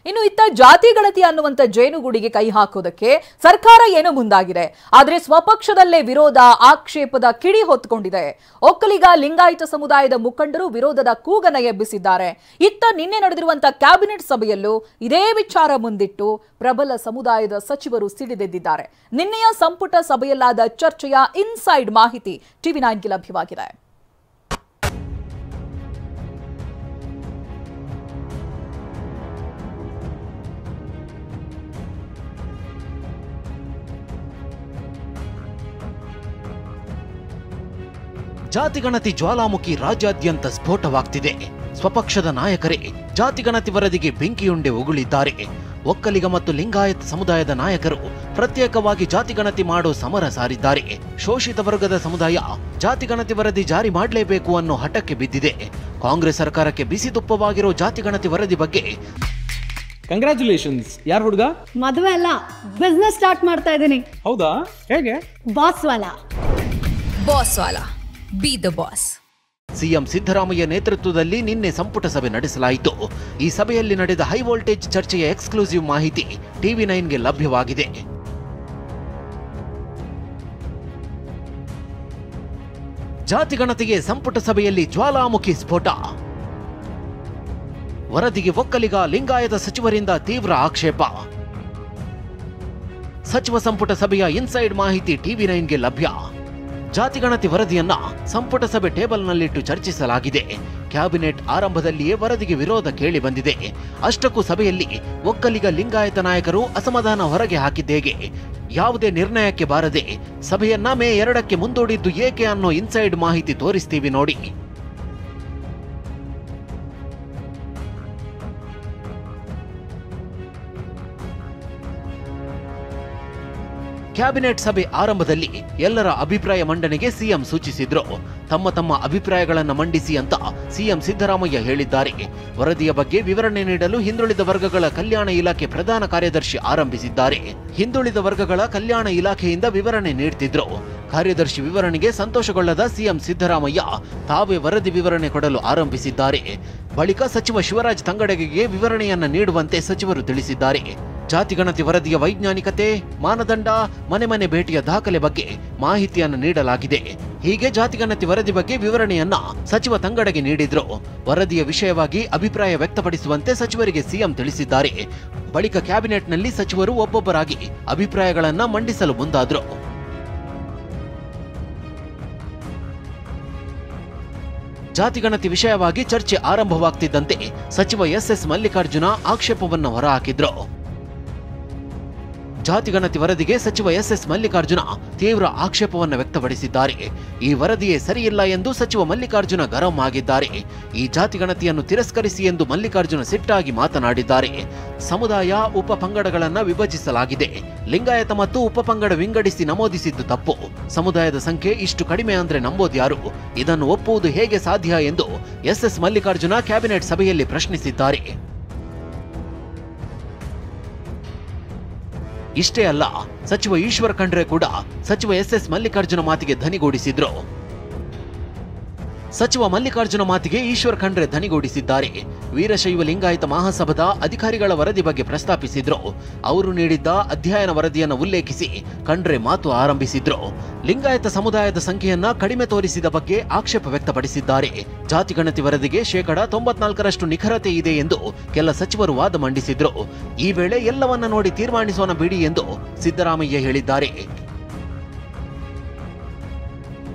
ಇನ್ನು ಇತ್ತ ಜಾತಿ ಗಣತಿ ಅನ್ನುವಂತ ಜೇನುಗೂಡಿಗೆ ಕೈ ಹಾಕೋದಕ್ಕೆ ಸರ್ಕಾರ ಏನೋ ಮುಂದಾಗಿದೆ. ಆದರೆ ಸ್ವಪಕ್ಷದಲ್ಲೇ ವಿರೋಧ ಆಕ್ಷೇಪದ ಕಿಡಿ ಹೊತ್ತುಕೊಂಡಿದೆ. ಒಕ್ಕಲಿಗ ಲಿಂಗಾಯತ ಸಮುದಾಯದ ಮುಖಂಡರು ವಿರೋಧದ ಕೂಗನ ಎಬ್ಬಿಸಿದ್ದಾರೆ. ಇತ್ತ ನಿನ್ನೆ ನಡೆದಿರುವಂತಹ ಕ್ಯಾಬಿನೆಟ್ ಸಭೆಯಲ್ಲೂ ಇದೇ ವಿಚಾರ ಮುಂದಿಟ್ಟು ಪ್ರಬಲ ಸಮುದಾಯದ ಸಚಿವರು ಸಿಡಿದೆದ್ದಿದ್ದಾರೆ. ನಿನ್ನೆಯ ಸಂಪುಟ ಸಭೆಯಲ್ಲಾದ ಚರ್ಚೆಯ ಇನ್ಸೈಡ್ ಮಾಹಿತಿ ಟಿವಿ9ಗೆ ಲಭ್ಯವಾಗಿದೆ. ಜಾತಿಗಣತಿ ಜ್ವಾಲಾಮುಖಿ ರಾಜ್ಯಾದ್ಯಂತ ಸ್ಫೋಟವಾಗ್ತಿದೆ. ಸ್ವಪಕ್ಷದ ನಾಯಕರೇ ಜಾತಿಗಣತಿ ವರದಿಗೆ ಬೆಂಕಿಯುಂಡೆ ಉಗುಳಿದ್ದಾರೆ. ಒಕ್ಕಲಿಗ ಮತ್ತು ಲಿಂಗಾಯತ ಸಮುದಾಯದ ನಾಯಕರು ಪ್ರತ್ಯೇಕವಾಗಿ ಜಾತಿಗಣತಿ ಮಾಡೋ ಸಮರ ಸಾರಿದ್ದಾರೆ. ಶೋಷಿತ ವರ್ಗದ ಸಮುದಾಯ ಜಾತಿಗಣತಿ ವರದಿ ಜಾರಿ ಮಾಡಲೇಬೇಕು ಅನ್ನೋ ಹಠಕ್ಕೆ ಬಿದ್ದಿದೆ. ಕಾಂಗ್ರೆಸ್ ಸರ್ಕಾರಕ್ಕೆ ಬಿಸಿ ತುಪ್ಪವಾಗಿರೋ ಜಾತಿಗಣತಿ ವರದಿ ಬಗ್ಗೆ ಕಂಗ್ರಾಚುಲೇಷನ್ಸ್. ಯಾರು ಹುಡುಗ? ಮದುವೆ ಅಲ್ಲ, ಬಿಸ್ನೆಸ್ ಸ್ಟಾರ್ಟ್ ಮಾಡ್ತಾ ಇದ್ದೀನಿ. ಹೌದಾ? ಹೇಗೆ? Boss Vala. Boss Vala, B the boss. CM Siddaramaiah ನೇತೃತ್ವದಲ್ಲಿ ನಿನ್ನೆ ಸಂಪುಟ ಸಭೆ ನಡೆಸಲಾಯಿತು. ಈ ಸಭೆಯಲ್ಲಿ ನಡೆದ ಹೈ ವೋಲ್ಟೇಜ್ ಚರ್ಚೆಯ ಎಕ್ಸ್ಕ್ಲೂಸಿವ್ ಮಾಹಿತಿ ಟಿವಿ9ಗೆ ಲಭ್ಯವಾಗಿದೆ. ಜಾತಿಗಣತಿಗೆ ಸಂಪುಟ ಸಭೆಯಲ್ಲಿ ಜ್ವಾಲಾಮುಖಿ ಸ್ಫೋಟ. ವರದಿಗೆ ಒಕ್ಕಲಿಗ ಲಿಂಗಾಯತ ಸಚಿವರಿಂದ ತೀವ್ರ ಆಕ್ಷೇಪ. ಸಚಿವ ಸಂಪುಟ ಸಭೆಯ ಇನ್ಸೈಡ್ ಮಾಹಿತಿ ಟಿವಿ9ಗೆ ಲಭ್ಯ. ಜಾತಿಗಣತಿ ವರದಿಯನ್ನ ಸಂಪುಟ ಸಭೆ ಟೇಬಲ್ನಲ್ಲಿಟ್ಟು ಚರ್ಚಿಸಲಾಗಿದೆ. ಕ್ಯಾಬಿನೆಟ್ ಆರಂಭದಲ್ಲಿಯೇ ವರದಿಗೆ ವಿರೋಧ ಕೇಳಿ ಬಂದಿದೆ. ಅಷ್ಟಕ್ಕೂ ಸಭೆಯಲ್ಲಿ ಒಕ್ಕಲಿಗ ಲಿಂಗಾಯತ ನಾಯಕರು ಅಸಮಾಧಾನ ಹೊರಗೆ ಹಾಕಿದ್ದೇಗೆ, ಯಾವುದೇ ನಿರ್ಣಯಕ್ಕೆ ಬಾರದೆ ಸಭೆಯನ್ನ ಮೇ 2ಕ್ಕೆ ಮುಂದೂಡಿದ್ದು ಏಕೆ ಅನ್ನೋ ಇನ್ಸೈಡ್ ಮಾಹಿತಿ ತೋರಿಸ್ತೀವಿ ನೋಡಿ. ಕ್ಯಾಬಿನೆಟ್ ಸಭೆ ಆರಂಭದಲ್ಲಿ ಎಲ್ಲರ ಅಭಿಪ್ರಾಯ ಮಂಡನೆಗೆ ಸಿಎಂ ಸೂಚಿಸಿದ್ರು. ತಮ್ಮ ತಮ್ಮ ಅಭಿಪ್ರಾಯಗಳನ್ನು ಮಂಡಿಸಿ ಅಂತ ಸಿಎಂ ಸಿದ್ದರಾಮಯ್ಯ ಹೇಳಿದ್ದಾರೆ. ವರದಿಯ ಬಗ್ಗೆ ವಿವರಣೆ ನೀಡಲು ಹಿಂದುಳಿದ ವರ್ಗಗಳ ಕಲ್ಯಾಣ ಇಲಾಖೆ ಪ್ರಧಾನ ಕಾರ್ಯದರ್ಶಿ ಆರಂಭಿಸಿದ್ದಾರೆ. ಹಿಂದುಳಿದ ವರ್ಗಗಳ ಕಲ್ಯಾಣ ಇಲಾಖೆಯಿಂದ ವಿವರಣೆ ನೀಡ್ತಿದ್ರು. ಕಾರ್ಯದರ್ಶಿ ವಿವರಣೆಗೆ ಸಂತೋಷಗೊಳ್ಳದ ಸಿಎಂ ಸಿದ್ದರಾಮಯ್ಯ ತಾವೇ ವರದಿ ವಿವರಣೆ ಕೊಡಲು ಆರಂಭಿಸಿದ್ದಾರೆ. ಬಳಿಕ ಸಚಿವ ಶಿವರಾಜ್ ತಂಗಡಗಿಗೆ ವಿವರಣೆಯನ್ನ ನೀಡುವಂತೆ ಸಚಿವರು ತಿಳಿಸಿದ್ದಾರೆ. ಜಾತಿಗಣತಿ ವರದಿಯ ವೈಜ್ಞಾನಿಕತೆ, ಮಾನದಂಡ, ಮನೆ ಮನೆ ಭೇಟಿಯ ದಾಖಲೆ ಬಗ್ಗೆ ಮಾಹಿತಿಯನ್ನು ನೀಡಲಾಗಿದೆ. ಹೀಗೆ ಜಾತಿಗಣತಿ ವರದಿ ಬಗ್ಗೆ ವಿವರಣೆಯನ್ನ ಸಚಿವ ತಂಗಡಗಿ ನೀಡಿದ್ರು. ವರದಿಯ ವಿಷಯವಾಗಿ ಅಭಿಪ್ರಾಯ ವ್ಯಕ್ತಪಡಿಸುವಂತೆ ಸಚಿವರಿಗೆ ಸಿಎಂ ತಿಳಿಸಿದ್ದಾರೆ. ಬಳಿಕ ಕ್ಯಾಬಿನೆಟ್ನಲ್ಲಿ ಸಚಿವರು ಒಬ್ಬೊಬ್ಬರಾಗಿ ಅಭಿಪ್ರಾಯಗಳನ್ನ ಮಂಡಿಸಲು ಮುಂದಾದ್ರು. ಜಾತಿಗಣತಿ ವಿಷಯವಾಗಿ ಚರ್ಚೆ ಆರಂಭವಾಗ್ತಿದ್ದಂತೆ ಸಚಿವ ಎಸ್ ಮಲ್ಲಿಕಾರ್ಜುನ ಆಕ್ಷೇಪವನ್ನು ಹೊರಹಾಕಿದ್ರು. ಜಾತಿಗಣತಿ ವರದಿಗೆ ಸಚಿವ ಎಸ್ ಮಲ್ಲಿಕಾರ್ಜುನ ತೀವ್ರ ಆಕ್ಷೇಪವನ್ನು ವ್ಯಕ್ತಪಡಿಸಿದ್ದಾರೆ. ಈ ವರದಿಯೇ ಸರಿಯಿಲ್ಲ ಎಂದು ಸಚಿವ ಮಲ್ಲಿಕಾರ್ಜುನ ಗರಂ ಆಗಿದ್ದಾರೆ. ಈ ಜಾತಿಗಣತಿಯನ್ನು ತಿರಸ್ಕರಿಸಿ ಎಂದು ಮಲ್ಲಿಕಾರ್ಜುನ ಸಿಟ್ಟಾಗಿ ಮಾತನಾಡಿದ್ದಾರೆ. ಸಮುದಾಯ ಉಪಪಂಗಡಗಳನ್ನು ವಿಭಜಿಸಲಾಗಿದೆ. ಲಿಂಗಾಯತ ಮತ್ತು ಉಪಪಂಗಡ ವಿಂಗಡಿಸಿ ನಮೂದಿಸಿದ್ದು ತಪ್ಪು. ಸಮುದಾಯದ ಸಂಖ್ಯೆ ಇಷ್ಟು ಕಡಿಮೆ ಅಂದ್ರೆ ನಂಬೋದ್ಯಾರು? ಇದನ್ನು ಒಪ್ಪುವುದು ಹೇಗೆ ಸಾಧ್ಯ ಎಂದು ಎಸ್ ಮಲ್ಲಿಕಾರ್ಜುನ ಕ್ಯಾಬಿನೆಟ್ ಸಭೆಯಲ್ಲಿ ಪ್ರಶ್ನಿಸಿದ್ದಾರೆ. ಇಷ್ಟೇ ಅಲ್ಲ, ಸಚಿವ ಈಶ್ವರ್ ಖಂಡ್ರೆ ಕೂಡ ಸಚಿವ ಎಸ್ ಮಲ್ಲಿಕಾರ್ಜುನ ಮಾತಿಗೆ ಧನಿಗೂಡಿಸಿದ್ರು. ಸಚಿವ ಮಲ್ಲಿಕಾರ್ಜುನ ಮಾತಿಗೆ ಈಶ್ವರ್ ಖಂಡ್ರೆ ಧನಿಗೂಡಿಸಿದ್ದಾರೆ. ವೀರಶೈವ ಲಿಂಗಾಯತ ಮಹಾಸಭಾದ ಅಧಿಕಾರಿಗಳ ವರದಿ ಬಗ್ಗೆ ಪ್ರಸ್ತಾಪಿಸಿದ್ರು. ಅವರು ನೀಡಿದ್ದ ಅಧ್ಯಯನ ವರದಿಯನ್ನು ಉಲ್ಲೇಖಿಸಿ ಖಂಡ್ರೆ ಮಾತು ಆರಂಭಿಸಿದ್ರು. ಲಿಂಗಾಯತ ಸಮುದಾಯದ ಸಂಖ್ಯೆಯನ್ನ ಕಡಿಮೆ ತೋರಿಸಿದ ಬಗ್ಗೆ ಆಕ್ಷೇಪ ವ್ಯಕ್ತಪಡಿಸಿದ್ದಾರೆ. ಜಾತಿಗಣತಿ ವರದಿಗೆ 94% ನಿಖರತೆ ಇದೆ ಎಂದು ಕೆಲ ಸಚಿವರು ವಾದ ಮಂಡಿಸಿದ್ರು. ಈ ವೇಳೆ ಎಲ್ಲವನ್ನ ನೋಡಿ ತೀರ್ಮಾನಿಸೋಣ ಬಿಡಿ ಎಂದು ಸಿದ್ದರಾಮಯ್ಯ ಹೇಳಿದ್ದಾರೆ.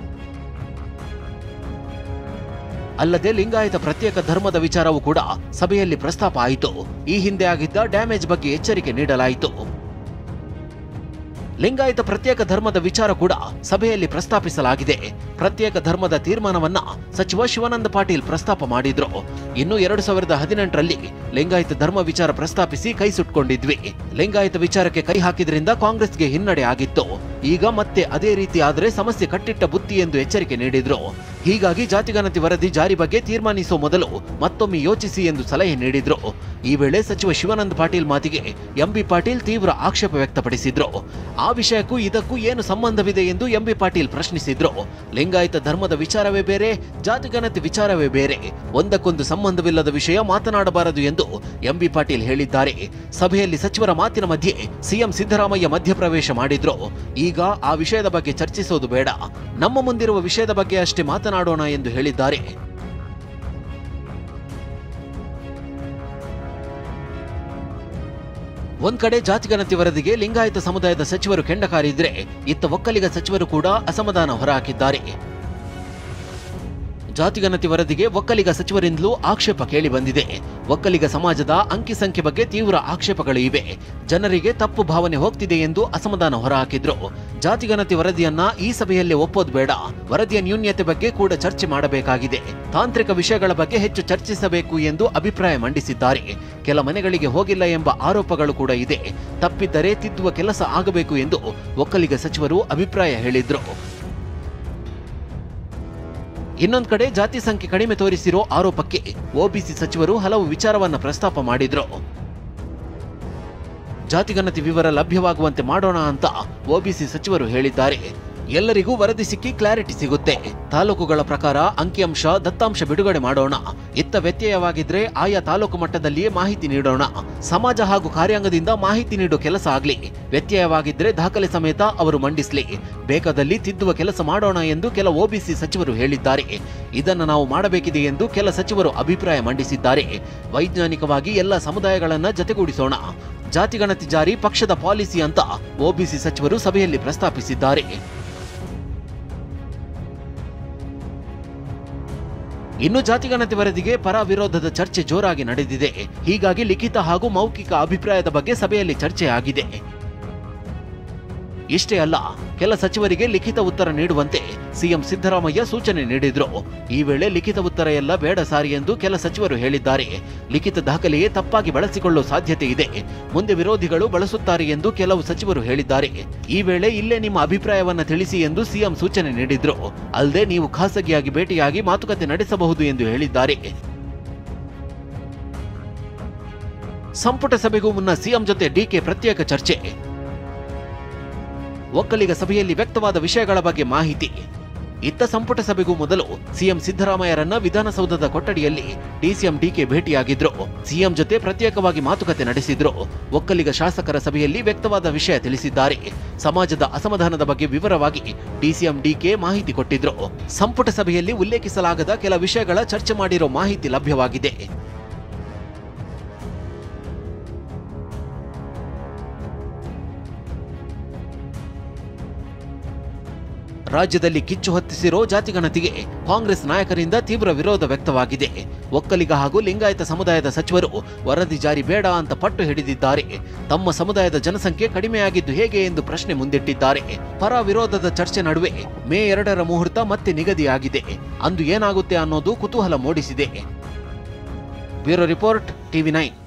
ಅಲ್ಲದೆ ಲಿಂಗಾಯತ ಪ್ರತ್ಯೇಕ ಧರ್ಮದ ವಿಚಾರವೂ ಕೂಡ ಸಭೆಯಲ್ಲಿ ಪ್ರಸ್ತಾಪ ಆಯಿತು. ಈ ಹಿಂದೆ ಆಗಿದ್ದ ಡ್ಯಾಮೇಜ್ ಬಗ್ಗೆ ಎಚ್ಚರಿಕೆ ನೀಡಲಾಯಿತು. ಲಿಂಗಾಯತ ಪ್ರತ್ಯೇಕ ಧರ್ಮದ ವಿಚಾರ ಕೂಡ ಸಭೆಯಲ್ಲಿ ಪ್ರಸ್ತಾಪಿಸಲಾಗಿದೆ. ಪ್ರತ್ಯೇಕ ಧರ್ಮದ ತೀರ್ಮಾನವನ್ನ ಸಚಿವ ಶಿವಾನಂದ ಪಾಟೀಲ್ ಪ್ರಸ್ತಾಪ ಮಾಡಿದ್ರು. ಇನ್ನು 2018ರಲ್ಲಿ ಲಿಂಗಾಯತ ಧರ್ಮ ವಿಚಾರ ಪ್ರಸ್ತಾಪಿಸಿ ಕೈ ಸುಟ್ಕೊಂಡಿದ್ವಿ. ಲಿಂಗಾಯತ ವಿಚಾರಕ್ಕೆ ಕೈ ಹಾಕಿದ್ರಿಂದ ಕಾಂಗ್ರೆಸ್ಗೆ ಹಿನ್ನಡೆ ಆಗಿತ್ತು. ಈಗ ಮತ್ತೆ ಅದೇ ರೀತಿ ಆದರೆ ಸಮಸ್ಯೆ ಕಟ್ಟಿಟ್ಟ ಬುತ್ತಿ ಎಂದು ಎಚ್ಚರಿಕೆ ನೀಡಿದ್ರು. ಹೀಗಾಗಿ ಜಾತಿಗಣತಿ ವರದಿ ಜಾರಿ ಬಗ್ಗೆ ತೀರ್ಮಾನಿಸುವ ಮೊದಲು ಮತ್ತೊಮ್ಮೆ ಯೋಚಿಸಿ ಎಂದು ಸಲಹೆ ನೀಡಿದ್ರು. ಈ ವೇಳೆ ಸಚಿವ ಶಿವಾನಂದ ಪಾಟೀಲ್ ಮಾತಿಗೆ ಎಂಬಿ ಪಾಟೀಲ್ ತೀವ್ರ ಆಕ್ಷೇಪ ವ್ಯಕ್ತಪಡಿಸಿದ್ರು. ಆ ವಿಷಯಕ್ಕೂ ಇದಕ್ಕೂ ಏನು ಸಂಬಂಧವಿದೆ ಎಂದು ಎಂಬಿ ಪಾಟೀಲ್ ಪ್ರಶ್ನಿಸಿದ್ರು. ಲಿಂಗಾಯತ ಧರ್ಮದ ವಿಚಾರವೇ ಬೇರೆ, ಜಾತಿಗಣತಿ ವಿಚಾರವೇ ಬೇರೆ, ಒಂದಕ್ಕೊಂದು ಸಂಬಂಧವಿಲ್ಲದ ವಿಷಯ ಮಾತನಾಡಬಾರದು ಎಂದು ಎಂಬಿ ಪಾಟೀಲ್ ಹೇಳಿದ್ದಾರೆ. ಸಭೆಯಲ್ಲಿ ಸಚಿವರ ಮಾತಿನ ಮಧ್ಯೆ ಸಿಎಂ ಸಿದ್ದರಾಮಯ್ಯ ಮಧ್ಯಪ್ರವೇಶ ಮಾಡಿದ್ರು. ಈಗ ಆ ವಿಷಯದ ಬಗ್ಗೆ ಚರ್ಚಿಸೋದು ಬೇಡ, ನಮ್ಮ ಮುಂದಿರುವ ವಿಷಯದ ಬಗ್ಗೆ ಅಷ್ಟೇ ಮಾತನಾಡೋಣ ಎಂದು ಹೇಳಿದ್ದಾರೆ. ಒಂದ್ ಕಡೆ ಜಾತಿಗಣತಿ ವರದಿಗೆ ಲಿಂಗಾಯತ ಸಮುದಾಯದ ಸಚಿವರು ಕೆಂಡ ಕಾರಿದ್ರೆ, ಇತ್ತ ಒಕ್ಕಲಿಗ ಸಚಿವರು ಕೂಡ ಅಸಮಾಧಾನ ಹೊರಹಾಕಿದ್ದಾರೆ. ಜಾತಿಗಣತಿ ವರದಿಗೆ ಒಕ್ಕಲಿಗ ಸಚಿವರಿಂದಲೂ ಆಕ್ಷೇಪ ಕೇಳಿ ಬಂದಿದೆ. ಒಕ್ಕಲಿಗ ಸಮಾಜದ ಅಂಕಿ ಸಂಖ್ಯೆ ಬಗ್ಗೆ ತೀವ್ರ ಆಕ್ಷೇಪಗಳು ಇವೆ. ಜನರಿಗೆ ತಪ್ಪು ಭಾವನೆ ಹೋಗ್ತಿದೆ ಎಂದು ಅಸಮಾಧಾನ ಹೊರಹಾಕಿದ್ರು. ಜಾತಿಗಣತಿ ವರದಿಯನ್ನ ಈ ಸಭೆಯಲ್ಲಿ ಒಪ್ಪೋದು ಬೇಡ, ವರದಿಯ ನ್ಯೂನ್ಯತೆ ಬಗ್ಗೆ ಕೂಡ ಚರ್ಚೆ ಮಾಡಬೇಕಾಗಿದೆ, ತಾಂತ್ರಿಕ ವಿಷಯಗಳ ಬಗ್ಗೆ ಹೆಚ್ಚು ಚರ್ಚಿಸಬೇಕು ಎಂದು ಅಭಿಪ್ರಾಯ ಮಂಡಿಸಿದ್ದಾರೆ. ಕೆಲ ಮನೆಗಳಿಗೆ ಹೋಗಿಲ್ಲ ಎಂಬ ಆರೋಪಗಳು ಕೂಡ ಇದೆ. ತಪ್ಪಿದ್ದರೆ ತಿದ್ದುವ ಕೆಲಸ ಆಗಬೇಕು ಎಂದು ಒಕ್ಕಲಿಗ ಸಚಿವರು ಅಭಿಪ್ರಾಯ ಹೇಳಿದ್ರು. ಇನ್ನೊಂದು ಕಡೆ ಜಾತಿ ಸಂಖ್ಯೆ ಕಡಿಮೆ ತೋರಿಸಿರೋ ಆರೋಪಕ್ಕೆ ಒಬಿಸಿ ಸಚಿವರು ಹಲವು ವಿಚಾರವನ್ನ ಪ್ರಸ್ತಾಪ ಮಾಡಿದ್ರು. ಜಾತಿಗಣತಿ ವಿವರ ಲಭ್ಯವಾಗುವಂತೆ ಮಾಡೋಣ ಅಂತ ಒಬಿಸಿ ಸಚಿವರು ಹೇಳಿದ್ದಾರೆ. ಎಲ್ಲರಿಗೂ ವರದಿ ಸಿಕ್ಕಿ ಕ್ಲಾರಿಟಿ ಸಿಗುತ್ತೆ. ತಾಲೂಕುಗಳ ಪ್ರಕಾರ ಅಂಕಿಅಂಶ ದತ್ತಾಂಶ ಬಿಡುಗಡೆ ಮಾಡೋಣ. ಇತ್ತ ವ್ಯತ್ಯಯವಾಗಿದ್ರೆ ಆಯಾ ತಾಲೂಕು ಮಟ್ಟದಲ್ಲಿಯೇ ಮಾಹಿತಿ ನೀಡೋಣ. ಸಮಾಜ ಹಾಗೂ ಕಾರ್ಯಾಂಗದಿಂದ ಮಾಹಿತಿ ನೀಡೋ ಕೆಲಸ ಆಗ್ಲಿ. ವ್ಯತ್ಯಯವಾಗಿದ್ರೆ ದಾಖಲೆ ಸಮೇತ ಅವರು ಮಂಡಿಸ್ಲಿ. ಬೇಕಾದಲ್ಲಿ ತಿದ್ದುವ ಕೆಲಸ ಮಾಡೋಣ ಎಂದು ಕೆಲ ಒಬಿಸಿ ಸಚಿವರು ಹೇಳಿದ್ದಾರೆ. ಇದನ್ನು ನಾವು ಮಾಡಬೇಕಿದೆ ಎಂದು ಕೆಲ ಸಚಿವರು ಅಭಿಪ್ರಾಯ ಮಂಡಿಸಿದ್ದಾರೆ. ವೈಜ್ಞಾನಿಕವಾಗಿ ಎಲ್ಲ ಸಮುದಾಯಗಳನ್ನ ಜತೆಗೂಡಿಸೋಣ. ಜಾತಿಗಣತಿ ಜಾರಿ ಪಕ್ಷದ ಪಾಲಿಸಿ ಅಂತ ಒಬಿಸಿ ಸಚಿವರು ಸಭೆಯಲ್ಲಿ ಪ್ರಸ್ತಾಪಿಸಿದ್ದಾರೆ. ಇನ್ನು ಜಾತಿಗಣತಿ ವರದಿಗೆ ಪರ ವಿರೋಧದ ಚರ್ಚೆ ಜೋರಾಗಿ ನಡೆದಿದೆ. ಹೀಗಾಗಿ ಲಿಖಿತ ಹಾಗೂ ಮೌಖಿಕ ಅಭಿಪ್ರಾಯದ ಬಗ್ಗೆ ಸಭೆಯಲ್ಲಿ ಚರ್ಚೆ ಆಗಿದೆ. ಇಷ್ಟೇ ಅಲ್ಲ, ಕೆಲ ಸಚಿವರಿಗೆ ಲಿಖಿತ ಉತ್ತರ ನೀಡುವಂತೆ ಸಿಎಂ ಸಿದ್ದರಾಮಯ್ಯ ಸೂಚನೆ ನೀಡಿದ್ರು. ಈ ವೇಳೆ ಲಿಖಿತ ಉತ್ತರ ಎಲ್ಲ ಬೇಡ ಸಾರಿ ಎಂದು ಕೆಲ ಸಚಿವರು ಹೇಳಿದ್ದಾರೆ. ಲಿಖಿತ ದಾಖಲೆಯೇ ತಪ್ಪಾಗಿ ಬಳಸಿಕೊಳ್ಳುವ ಸಾಧ್ಯತೆ ಇದೆ, ಮುಂದೆ ವಿರೋಧಿಗಳು ಬಳಸುತ್ತಾರೆ ಎಂದು ಕೆಲವು ಸಚಿವರು ಹೇಳಿದ್ದಾರೆ. ಈ ವೇಳೆ ಇಲ್ಲೇ ನಿಮ್ಮ ಅಭಿಪ್ರಾಯವನ್ನ ತಿಳಿಸಿ ಎಂದು ಸಿಎಂ ಸೂಚನೆ ನೀಡಿದ್ರು. ಅಲ್ಲದೆ ನೀವು ಖಾಸಗಿಯಾಗಿ ಭೇಟಿಯಾಗಿ ಮಾತುಕತೆ ನಡೆಸಬಹುದು ಎಂದು ಹೇಳಿದ್ದಾರೆ. ಸಂಪುಟ ಸಭೆಗೂ ಮುನ್ನ ಸಿಎಂ ಜೊತೆ ಡಿಕೆ ಪ್ರತ್ಯೇಕ ಚರ್ಚೆ. ಒಕ್ಕಲಿಗ ಸಭೆಯಲ್ಲಿ ವ್ಯಕ್ತವಾದ ವಿಷಯಗಳ ಬಗ್ಗೆ ಮಾಹಿತಿ. ಇತ್ತ ಸಂಪುಟ ಸಭೆಗೂ ಮೊದಲು ಸಿಎಂ ಸಿದ್ದರಾಮಯ್ಯರನ್ನ ವಿಧಾನಸೌಧದ ಕೊಠಡಿಯಲ್ಲಿ ಡಿಸಿಎಂ ಡಿಕೆ ಭೇಟಿಯಾಗಿದ್ರು. ಸಿಎಂ ಜೊತೆ ಪ್ರತ್ಯೇಕವಾಗಿ ಮಾತುಕತೆ ನಡೆಸಿದ್ರು. ಒಕ್ಕಲಿಗ ಶಾಸಕರ ಸಭೆಯಲ್ಲಿ ವ್ಯಕ್ತವಾದ ವಿಷಯ ತಿಳಿಸಿದ್ದಾರೆ. ಸಮಾಜದ ಅಸಮಾಧಾನದ ಬಗ್ಗೆ ವಿವರವಾಗಿ ಡಿಸಿಎಂ ಡಿಕೆ ಮಾಹಿತಿ ಕೊಟ್ಟಿದ್ರು. ಸಂಪುಟ ಸಭೆಯಲ್ಲಿ ಉಲ್ಲೇಖಿಸಲಾಗದ ಕೆಲ ವಿಷಯಗಳ ಚರ್ಚೆ ಮಾಡಿರೋ ಮಾಹಿತಿ ಲಭ್ಯವಾಗಿದೆ. ರಾಜ್ಯದಲ್ಲಿ ಕಿಚ್ಚು ಹೊತ್ತಿಸಿರೋ ಜಾತಿಗಣತಿಗೆ ಕಾಂಗ್ರೆಸ್ ನಾಯಕರಿಂದ ತೀವ್ರ ವಿರೋಧ ವ್ಯಕ್ತವಾಗಿದೆ. ಒಕ್ಕಲಿಗ ಹಾಗೂ ಲಿಂಗಾಯತ ಸಮುದಾಯದ ಸಚಿವರು ವರದಿ ಜಾರಿ ಬೇಡ ಅಂತ ಪಟ್ಟು ಹಿಡಿದಿದ್ದಾರೆ. ತಮ್ಮ ಸಮುದಾಯದ ಜನಸಂಖ್ಯೆ ಕಡಿಮೆಯಾಗಿದ್ದು ಹೇಗೆ ಎಂದು ಪ್ರಶ್ನೆ ಮುಂದಿಟ್ಟಿದ್ದಾರೆ. ಪರ ವಿರೋಧದ ಚರ್ಚೆ ನಡುವೆ ಮೇ 2ರ ಮುಹೂರ್ತ ಮತ್ತೆ ನಿಗದಿಯಾಗಿದೆ. ಅಂದು ಏನಾಗುತ್ತೆ ಅನ್ನೋದು ಕುತೂಹಲ ಮೂಡಿಸಿದೆ. Bureau report, TV9.